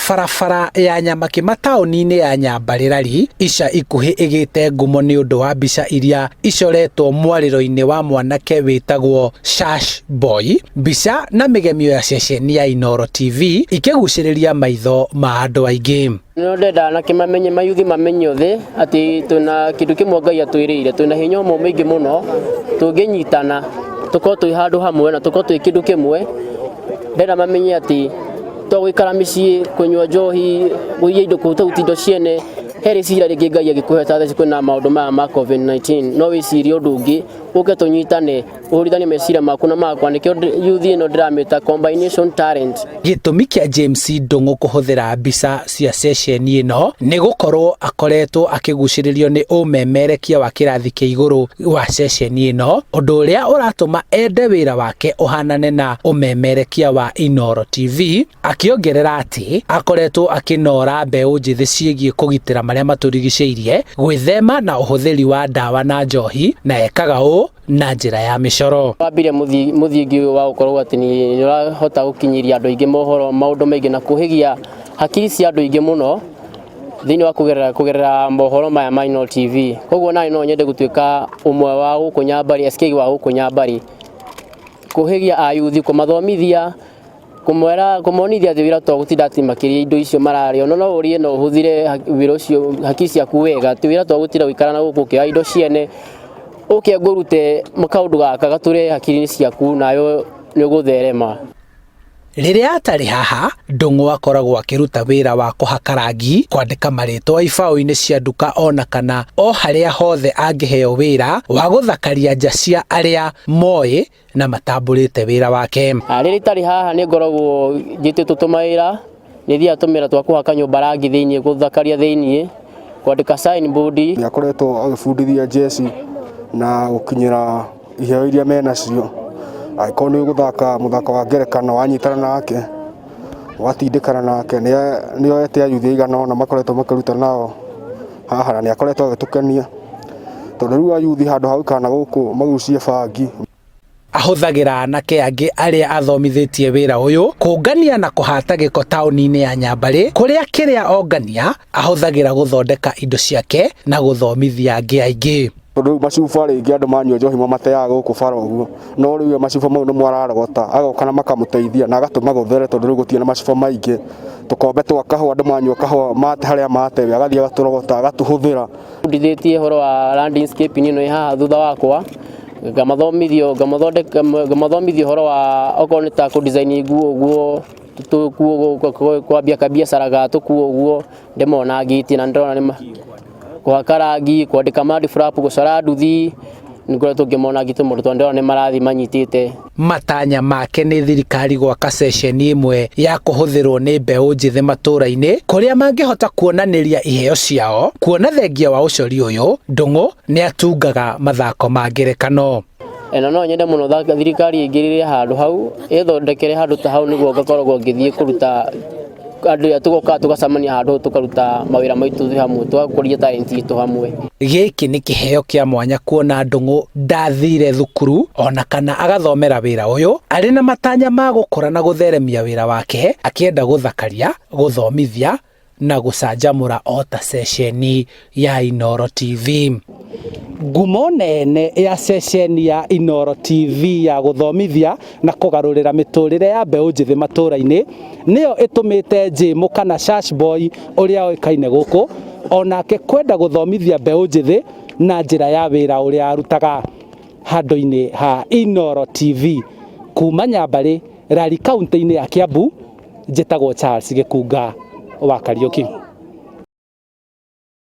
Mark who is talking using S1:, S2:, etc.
S1: Barabara ya Nyamaki mataũni-inĩ ya Nyambarĩ Rari ica ikuhĩ ĩgĩte ngumo nĩ ũndũ wa mbica iria icoretwo mwarĩro-inĩ wa mwanake wĩtagwo Shash Boy, mbica na mĩgemio ya ceceni ya Inooro TV ikĩgucĩrĩria maitho ma andũ aingĩ.
S2: No ndenda na kimamenye mayuthi mamenye othe ati tuna kindu kimwe Ngai atwirire tuna hinya mo mwingi muno tunginyitana tuko twi handu hamwe na tuko twi kindu kimwe. Ndenda mamenye ati twagwikara micii kunywa njohi guiya indo kuruta indo ciene heri cira ringi Ngai agikuheta theci kwina maundu maya ma COVID-19 no wicirie undu ungi uke tunyitane uhurithanie mecira maku na makwa nikio yuthi ino ndiramita combination talent.
S1: Gitumi kia James Ndung'u kuhuthira mbica cia ceceni ino ni gukorwo akoretwo akiguciririo ni umemerekia wa kirathi kia iguru wa ceceni ino, undu uria uratuma ende wira wake uhanane na umemerekia wa Inooro TV, akiongerera ati akoretwo akinora mbeu njithi ciegie kugitira maria maturigiceirie, gwithema na uhuthiri wa ndawa na njohi, na ekaga na njira ya micoro.
S2: Wambire muthingi wa gukorwo ati ni urahota gukinyiria andu aingi mohoro maundu maingi na kuhigia hakiri cia andu aingi muno thiini wa kugerera mohoro maya ma Inooro TV. Koguo nani no nyende gutuika umwe wa guku Nyambari, askegi wa guku Nyambari, kuhigia ayuthi kumathomithia, kumonithia ati wira to gutinda ati makiria indo icio marario no urie no uhuthire wira ucio hakiri ciaku wega, ti wira to gutinda wikara na guku kia indo ciene uke ngurute makaundu gaka gature hakiri-ini ciaku nayo ni gutherema.
S1: Riria atari haha, Ndung'u akoragwo akiruta wira wa kuhaka rangi, kwandika maritwa ibao-ini cia nduka ona kana o haria hothe angiheo wira wa guthakaria nja cia aria moe na matamburite wira wake.
S2: Riria itari haha ni ngoragwo njititwo tumaira ni thia tumira twa kuhaka nyumba rangi thiini guthakaria thiini, kwandika signboard.
S3: Ni akoretwo agibundithia jesi na gukinyira iheo iria mena cio. Aiko ni guthaka muthako wa ngerekano wanyitana nake watindikana nake ni oete ayuthi igana na makoretwo makiruta nao haha na ni akoretwo agitukania tondu riu ayuthi handu hau kana guku magucie bangi.
S1: Ahuthagira anake angi aria athomithitie wira uyu kungania na kuhata giko tauni-ini ya Nyambarĩ, kuria kiria ongania ahuthagira guthondeka indo ciake na guthomithia angi aingi.
S3: Tondu macuba ringi andu manyua njohi mateaga guku bara uguo, no riu macuba mau ni mwararogota agoka na makamuteithia na agatuma guthere tondu riu gutie na macuba maingi tukombe twa kahua andu manyua kahua mate haria matewe agathie agaturogota agatuhuthira.
S2: Ndithitie horo wa landscape ino haha thutha wakwa ngamathomithio horo wa okorwo ni ta ku design nguo kwambia kabiacara gatu kuo uguo ndimona ngiti na ndona ni kuhaka rangi, kwandika madi flap, gucora nduthi nikoretwo ngimona gitu mundu tondu ni marathi manyitite.
S1: Matanya make ni thirikari gwaka ceceni imwe ya kuhuthirwo ni mbeu njithi matura-ini kuria mangihota kuonaniria iheo ciao. Kuona thengia wa ucori uyu, Ndung'u ni atungaga mathako ma ngerekano.
S2: No nyende muno thirikari ingirire handu hau ithondekere handu ta hau niguo ngakoragwo ngithie kuruta andu ya tugoka tugacamania handu tukaruta mawira maitu hamwe tugakuria talent itu hamwe.
S1: Giki ni kiheo kia mwanya kuona Ndung'u ndathire thukuru ona kana agathomera wira uyu ari na matanya ma gukura na gutheremia wira wake, akienda guthakaria, guthomithia na gucanjamura ota ceceni ya Inooro TV. Ngumo nene ya ceceni ya Inooro TV ya guthomithia na kugarurira miturire ya mbeu njithi matura-ini niyo itumite James kana Shash Boy uria oikaine guku onake kwenda guthomithia mbeu njithi na njira ya wira uria arutaga handu-ini ha Inooro TV. Kuma Nyambarĩ Rari kaunti-ini ya Kiambu, njitagwo Charles Gikunga wa Kariuki.